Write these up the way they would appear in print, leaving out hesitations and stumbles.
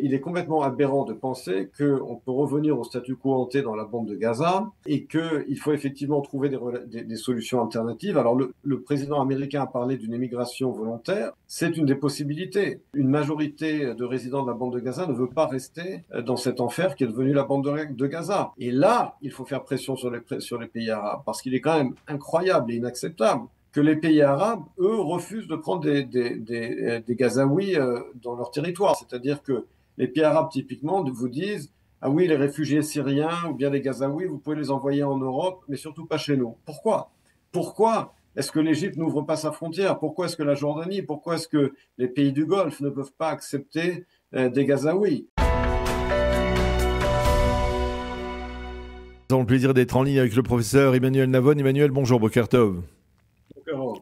Il est complètement aberrant de penser qu'on peut revenir au statu quo ante dans la bande de Gaza et qu'il faut effectivement trouver des solutions alternatives. Alors le président américain a parlé d'une émigration volontaire. C'est une des possibilités. Une majorité de résidents de la bande de Gaza ne veut pas rester dans cet enfer qui est devenu la bande de Gaza. Et là, il faut faire pression sur les pays arabes parce qu'il est quand même incroyable et inacceptable que les pays arabes, eux, refusent de prendre des Gazaouis dans leur territoire. C'est-à-dire que les pays arabes, typiquement, vous disent « Ah oui, les réfugiés syriens ou bien les Gazaouis, vous pouvez les envoyer en Europe, mais surtout pas chez nous. » Pourquoi? Pourquoi est-ce que l'Égypte n'ouvre pas sa frontière? Pourquoi est-ce que la Jordanie, pourquoi est-ce que les pays du Golfe ne peuvent pas accepter des Gazaouis? Nous avons le plaisir d'être en ligne avec le professeur Emmanuel Navon. Emmanuel, bonjour, Boker Tov.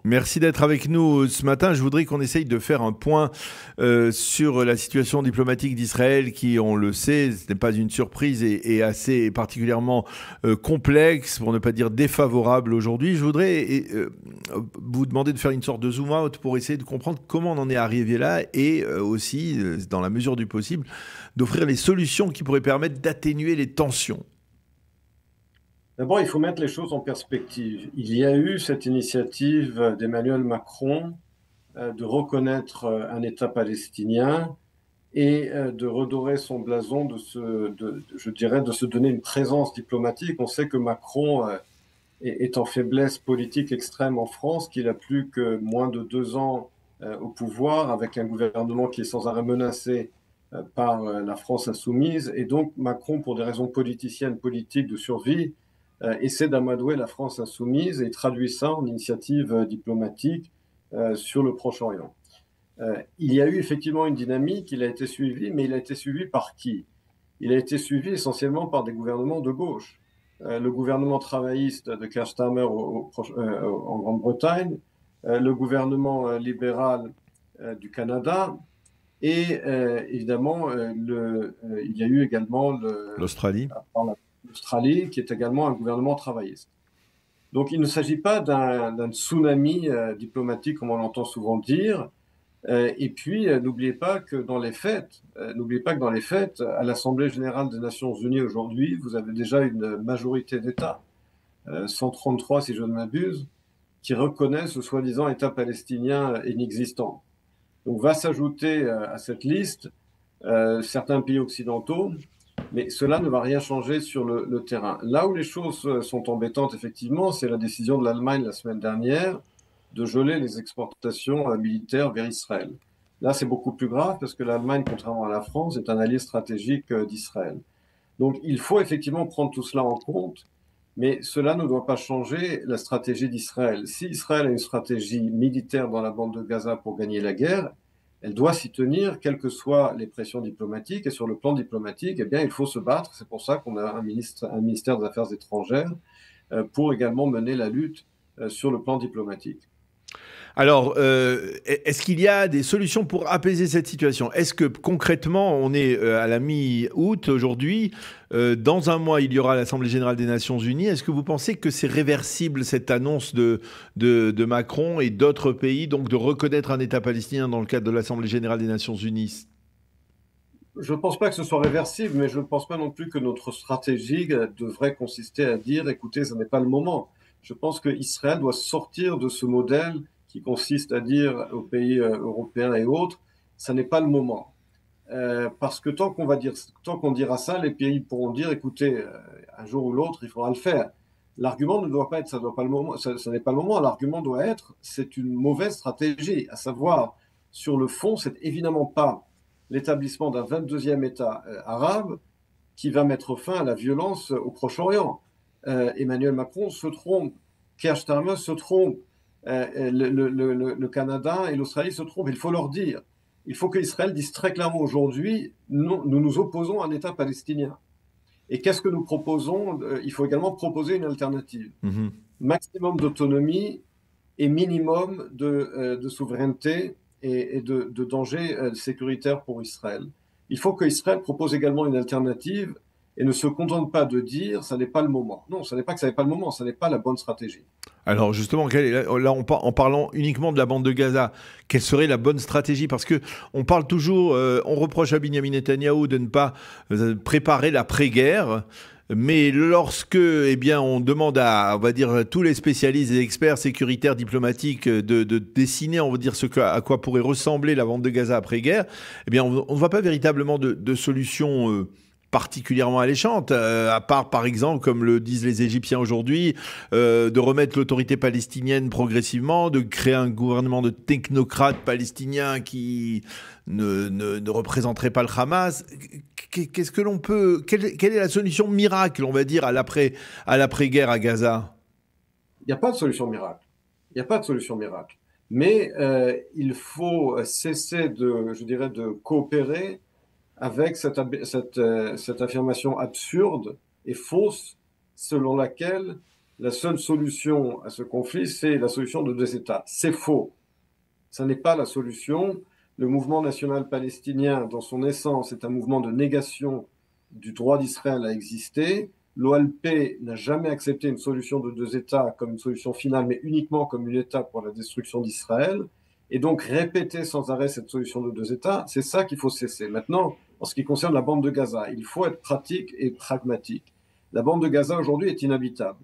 Merci d'être avec nous ce matin. Je voudrais qu'on essaye de faire un point sur la situation diplomatique d'Israël qui, on le sait, ce n'est pas une surprise et assez particulièrement complexe, pour ne pas dire défavorable aujourd'hui. Je voudrais vous demander de faire une sorte de zoom out pour essayer de comprendre comment on en est arrivé là et aussi, dans la mesure du possible, d'offrir les solutions qui pourraient permettre d'atténuer les tensions. D'abord, il faut mettre les choses en perspective. Il y a eu cette initiative d'Emmanuel Macron de reconnaître un État palestinien et de redorer son blason, je dirais, de se donner une présence diplomatique. On sait que Macron est en faiblesse politique extrême en France, qu'il a plus que moins de 2 ans au pouvoir, avec un gouvernement qui est sans arrêt menacé par la France insoumise. Et donc Macron, pour des raisons politiciennes, politiques de survie, essaie d'amadouer la France insoumise et traduit ça en initiative diplomatique sur le Proche-Orient. Il y a eu effectivement une dynamique, il a été suivi, mais il a été suivi par qui? Il a été suivi essentiellement par des gouvernements de gauche. Le gouvernement travailliste de Keir Starmer en Grande-Bretagne, le gouvernement libéral du Canada, et évidemment, il y a eu également l'Australie. L'Australie, qui est également un gouvernement travailliste. Donc il ne s'agit pas d'un tsunami diplomatique, comme on l'entend souvent dire. Et puis, n'oubliez pas que dans les faits, à l'Assemblée générale des Nations Unies aujourd'hui, vous avez déjà une majorité d'États, 133 si je ne m'abuse, qui reconnaissent ce soi-disant État palestinien inexistant. Donc va s'ajouter à cette liste certains pays occidentaux, mais cela ne va rien changer sur le terrain. Là où les choses sont embêtantes, effectivement, c'est la décision de l'Allemagne la semaine dernière de geler les exportations militaires vers Israël. Là, c'est beaucoup plus grave parce que l'Allemagne, contrairement à la France, est un allié stratégique d'Israël. Donc, il faut effectivement prendre tout cela en compte, mais cela ne doit pas changer la stratégie d'Israël. Si Israël a une stratégie militaire dans la bande de Gaza pour gagner la guerre, elle doit s'y tenir, quelles que soient les pressions diplomatiques. Et sur le plan diplomatique, eh bien, il faut se battre. C'est pour ça qu'on a un ministère des Affaires étrangères pour également mener la lutte sur le plan diplomatique. Alors, est-ce qu'il y a des solutions pour apaiser cette situation? Est-ce que concrètement, on est à la mi-août aujourd'hui, dans un mois, il y aura l'Assemblée générale des Nations Unies. Est-ce que vous pensez que c'est réversible, cette annonce de Macron et d'autres pays, donc de reconnaître un État palestinien dans le cadre de l'Assemblée générale des Nations Unies? Je ne pense pas que ce soit réversible, mais je ne pense pas non plus que notre stratégie devrait consister à dire, écoutez, ce n'est pas le moment. Je pense qu'Israël doit sortir de ce modèle qui consiste à dire aux pays européens et autres, ça n'est pas le moment. Parce que tant qu'on dira ça, les pays pourront dire, écoutez, un jour ou l'autre, il faudra le faire. L'argument ne doit pas être, ça n'est pas le moment. L'argument doit être, c'est une mauvaise stratégie. À savoir, sur le fond, c'est évidemment pas l'établissement d'un 22e État arabe qui va mettre fin à la violence au Proche-Orient. Emmanuel Macron se trompe, Keir Starmer se trompe, le Canada et l'Australie se trompent. Il faut leur dire. Il faut qu'Israël dise très clairement aujourd'hui, nous nous opposons à un État palestinien. Et qu'est-ce que nous proposons? Il faut également proposer une alternative. Maximum d'autonomie et minimum de souveraineté et de danger sécuritaire pour Israël. Il faut qu'Israël propose également une alternative et ne se contente pas de dire ça n'est pas le moment. Non, ce n'est pas que ça n'est pas le moment, ça n'est pas la bonne stratégie. Alors justement, là, en parlant uniquement de la bande de Gaza, quelle serait la bonne stratégie? Parce que on parle toujours, on reproche à Benyamin Netanyahou de ne pas préparer l'après-guerre. Mais lorsque, on demande à, on va dire, tous les spécialistes et experts sécuritaires diplomatiques de dessiner, on va dire, à quoi pourrait ressembler la bande de Gaza après-guerre, on ne voit pas véritablement de solution particulièrement alléchante, à part, par exemple, comme le disent les Égyptiens aujourd'hui, de remettre l'autorité palestinienne progressivement, de créer un gouvernement de technocrates palestiniens qui ne représenterait pas le Hamas. Qu'est-ce que l'on peut... Quelle est la solution miracle, on va dire, à l'après-guerre à Gaza? Il n'y a pas de solution miracle. Il n'y a pas de solution miracle. Mais il faut cesser de coopérer avec cette affirmation absurde et fausse selon laquelle la seule solution à ce conflit, c'est la solution de 2 États. C'est faux. Ça n'est pas la solution. Le mouvement national palestinien, dans son essence, est un mouvement de négation du droit d'Israël à exister. L'OLP n'a jamais accepté une solution de 2 États comme une solution finale, mais uniquement comme une étape pour la destruction d'Israël. Et donc, répéter sans arrêt cette solution de 2 États, c'est ça qu'il faut cesser. Maintenant, en ce qui concerne la bande de Gaza, il faut être pratique et pragmatique. La bande de Gaza, aujourd'hui, est inhabitable.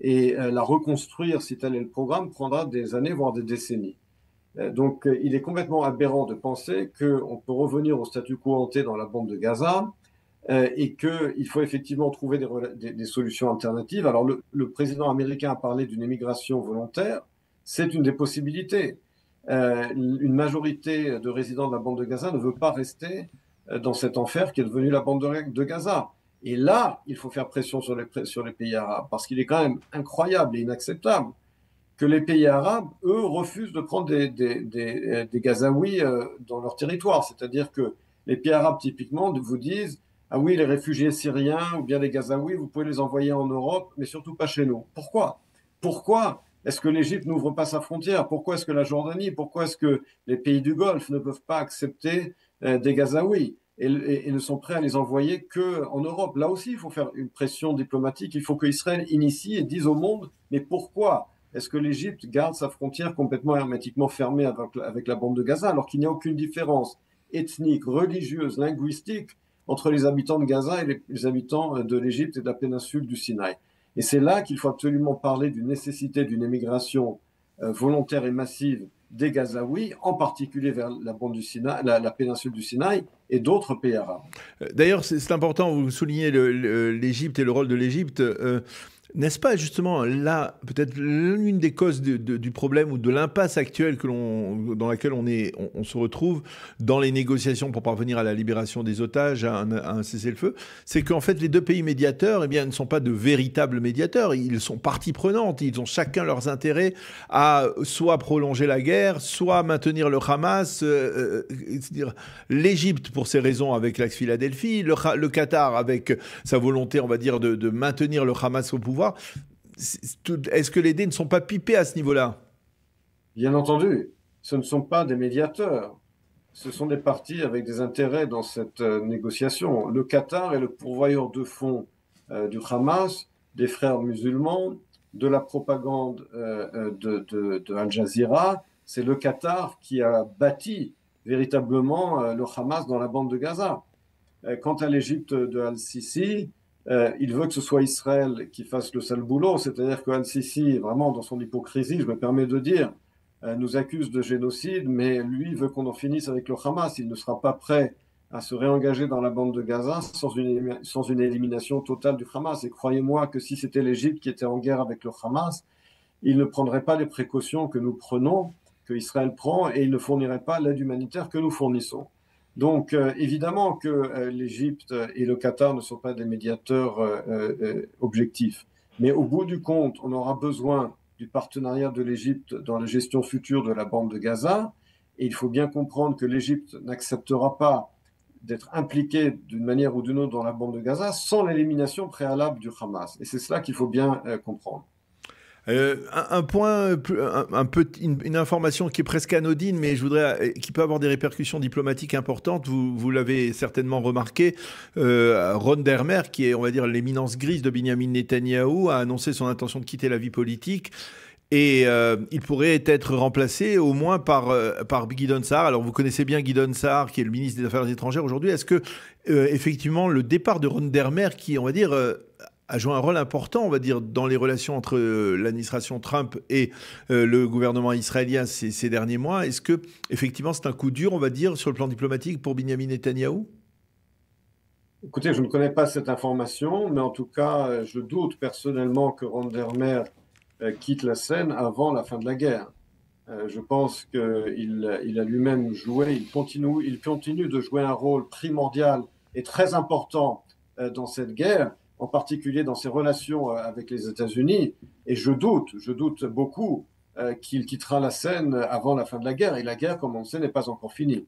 Et la reconstruire, si tel est le programme, prendra des années, voire des décennies. Donc, il est complètement aberrant de penser qu'on peut revenir au statu quo ante dans la bande de Gaza et qu'il faut effectivement trouver des solutions alternatives. Alors, le président américain a parlé d'une émigration volontaire. C'est une des possibilités. Une majorité de résidents de la bande de Gaza ne veut pas rester dans cet enfer qui est devenu la bande de Gaza. Et là, il faut faire pression sur les pays arabes, parce qu'il est quand même incroyable et inacceptable que les pays arabes, eux, refusent de prendre des Gazaouis dans leur territoire. C'est-à-dire que les pays arabes, typiquement, vous disent « Ah oui, les réfugiés syriens ou bien les Gazaouis, vous pouvez les envoyer en Europe, mais surtout pas chez nous. » Pourquoi? Pourquoi est-ce que l'Égypte n'ouvre pas sa frontière? Pourquoi est-ce que la Jordanie, pourquoi est-ce que les pays du Golfe ne peuvent pas accepter des Gazaouis et ne sont prêts à les envoyer qu'en Europe? Là aussi, il faut faire une pression diplomatique. Il faut qu'Israël initie et dise au monde « Mais pourquoi est-ce que l'Égypte garde sa frontière complètement hermétiquement fermée avec la bande de Gaza, alors qu'il n'y a aucune différence ethnique, religieuse, linguistique entre les habitants de Gaza et les habitants de l'Égypte et de la péninsule du Sinaï? Et c'est là qu'il faut absolument parler d'une nécessité d'une émigration volontaire et massive des Gazaouis, en particulier vers la bande du Sinaï, la péninsule du Sinaï et d'autres pays arabes. D'ailleurs, c'est important, vous soulignez l'Égypte et le rôle de l'Égypte. N'est-ce pas justement là, peut-être l'une des causes du problème ou de l'impasse actuelle dans laquelle on se retrouve dans les négociations pour parvenir à la libération des otages, à un cessez-le-feu, c'est qu'en fait les deux pays médiateurs ne sont pas de véritables médiateurs, ils sont partie prenante, ils ont chacun leurs intérêts à soit prolonger la guerre, soit maintenir le Hamas, c'est-à-dire l'Égypte pour ses raisons avec l'axe Philadelphie, le Qatar avec sa volonté, on va dire, de maintenir le Hamas au pouvoir. Est-ce que les dés ne sont pas pipés à ce niveau-là? Bien entendu, ce ne sont pas des médiateurs. Ce sont des partis avec des intérêts dans cette négociation. Le Qatar est le pourvoyeur de fonds du Hamas, des frères musulmans, de la propagande de Al Jazeera. C'est le Qatar qui a bâti véritablement le Hamas dans la bande de Gaza. Quant à l'Égypte de Al-Sisi, il veut que ce soit Israël qui fasse le sale boulot, c'est-à-dire que Al-Sisi, vraiment dans son hypocrisie, je me permets de dire, nous accuse de génocide, mais lui veut qu'on en finisse avec le Hamas. Il ne sera pas prêt à se réengager dans la bande de Gaza sans une élimination totale du Hamas. Et croyez-moi que si c'était l'Égypte qui était en guerre avec le Hamas, il ne prendrait pas les précautions que nous prenons, que Israël prend, et il ne fournirait pas l'aide humanitaire que nous fournissons. Donc, évidemment que l'Égypte et le Qatar ne sont pas des médiateurs objectifs. Mais au bout du compte, on aura besoin du partenariat de l'Égypte dans la gestion future de la bande de Gaza. Et il faut bien comprendre que l'Égypte n'acceptera pas d'être impliquée d'une manière ou d'une autre dans la bande de Gaza sans l'élimination préalable du Hamas. Et c'est cela qu'il faut bien comprendre. Un point, une information qui est presque anodine, mais qui peut avoir des répercussions diplomatiques importantes. Vous l'avez certainement remarqué. Ron Dermer, qui est, on va dire, l'éminence grise de Binyamin Netanyahou, a annoncé son intention de quitter la vie politique. Et il pourrait être remplacé au moins par Gideon Sa'ar. Alors vous connaissez bien Gideon Sa'ar, qui est le ministre des Affaires étrangères aujourd'hui. Est-ce que effectivement le départ de Ron Dermer, qui on va dire a joué un rôle important, on va dire, dans les relations entre l'administration Trump et le gouvernement israélien ces derniers mois, est-ce que effectivement c'est un coup dur, on va dire, sur le plan diplomatique pour Binyamin Netanyahou? Écoutez, je ne connais pas cette information, mais en tout cas, je doute personnellement que Ron Dermer quitte la scène avant la fin de la guerre. Je pense qu'il a lui-même joué, il continue de jouer un rôle primordial et très important dans cette guerre, en particulier dans ses relations avec les États-Unis. Et je doute beaucoup qu'il quittera la scène avant la fin de la guerre. Et la guerre, comme on le sait, n'est pas encore finie.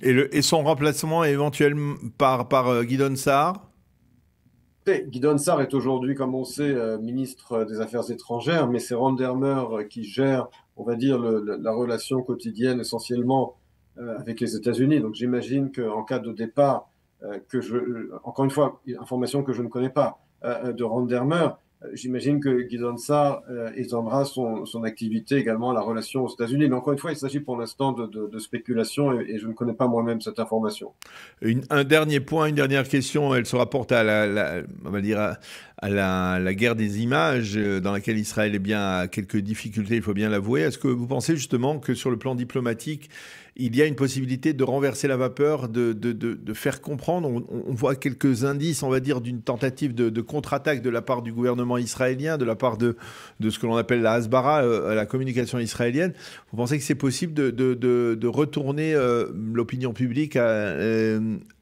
Et son remplacement éventuellement par Gideon Sa'ar? Gideon Sa'ar est aujourd'hui, comme on sait, ministre des Affaires étrangères, mais c'est Ron Dermer qui gère, on va dire, la relation quotidienne essentiellement avec les États-Unis. Donc j'imagine qu'en cas de départ, encore une fois, information que je ne connais pas, de Ron Dermer, j'imagine que Gideon Sa'ar étendra son activité également à la relation aux États-Unis. Mais encore une fois, il s'agit pour l'instant de spéculation et je ne connais pas moi-même cette information. Un dernier point, une dernière question, elle se rapporte à on va dire à la guerre des images dans laquelle Israël a quelques difficultés, il faut bien l'avouer. Est-ce que vous pensez justement que sur le plan diplomatique, il y a une possibilité de renverser la vapeur, de faire comprendre, on voit quelques indices, on va dire, d'une tentative de contre-attaque de la part du gouvernement israélien, de la part de ce que l'on appelle la Hasbara, la communication israélienne. Vous pensez que c'est possible de retourner l'opinion publique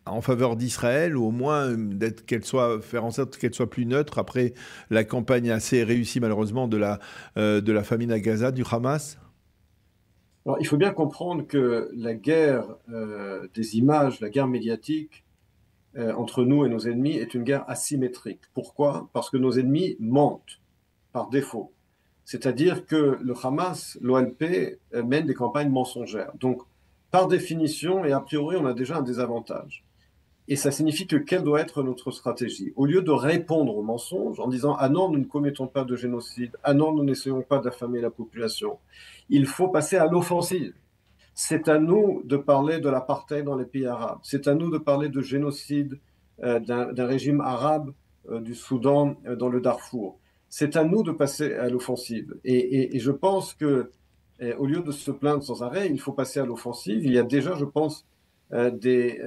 en faveur d'Israël, ou au moins faire en sorte qu'elle soit plus neutre après la campagne assez réussie malheureusement de la famine à Gaza, du Hamas? Alors, il faut bien comprendre que la guerre des images, la guerre médiatique entre nous et nos ennemis est une guerre asymétrique. Pourquoi? Parce que nos ennemis mentent par défaut. C'est-à-dire que le Hamas, l'OLP, mène des campagnes mensongères. Donc, par définition et a priori, on a déjà un désavantage. Et ça signifie que quelle doit être notre stratégie? Au lieu de répondre aux mensonges en disant « Ah non, nous ne commettons pas de génocide. Ah non, nous n'essayons pas d'affamer la population. » Il faut passer à l'offensive. C'est à nous de parler de l'apartheid dans les pays arabes. C'est à nous de parler de génocide d'un régime arabe du Soudan dans le Darfour. C'est à nous de passer à l'offensive. Et je pense que au lieu de se plaindre sans arrêt, il faut passer à l'offensive. Il y a déjà, je pense, des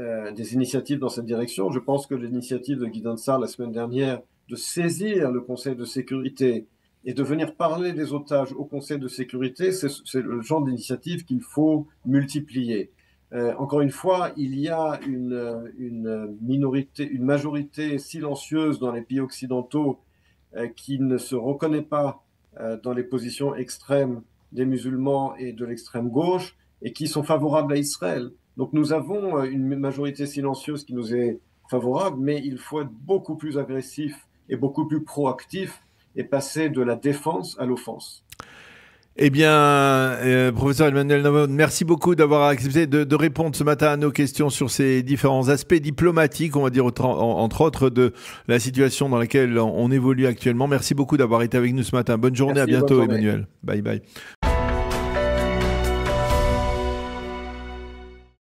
initiatives dans cette direction. Je pense que l'initiative de Gideon Sa'ar la semaine dernière de saisir le Conseil de sécurité et de venir parler des otages au Conseil de sécurité, c'est le genre d'initiative qu'il faut multiplier. Encore une fois, il y a une majorité silencieuse dans les pays occidentaux qui ne se reconnaît pas dans les positions extrêmes des musulmans et de l'extrême gauche et qui sont favorables à Israël. Donc nous avons une majorité silencieuse qui nous est favorable, mais il faut être beaucoup plus agressif et beaucoup plus proactif et passer de la défense à l'offense. Eh bien, professeur Emmanuel Navon, merci beaucoup d'avoir accepté de répondre ce matin à nos questions sur ces différents aspects diplomatiques, on va dire entre autres de la situation dans laquelle on évolue actuellement. Merci beaucoup d'avoir été avec nous ce matin. Bonne journée, à bientôt Emmanuel. Bye bye.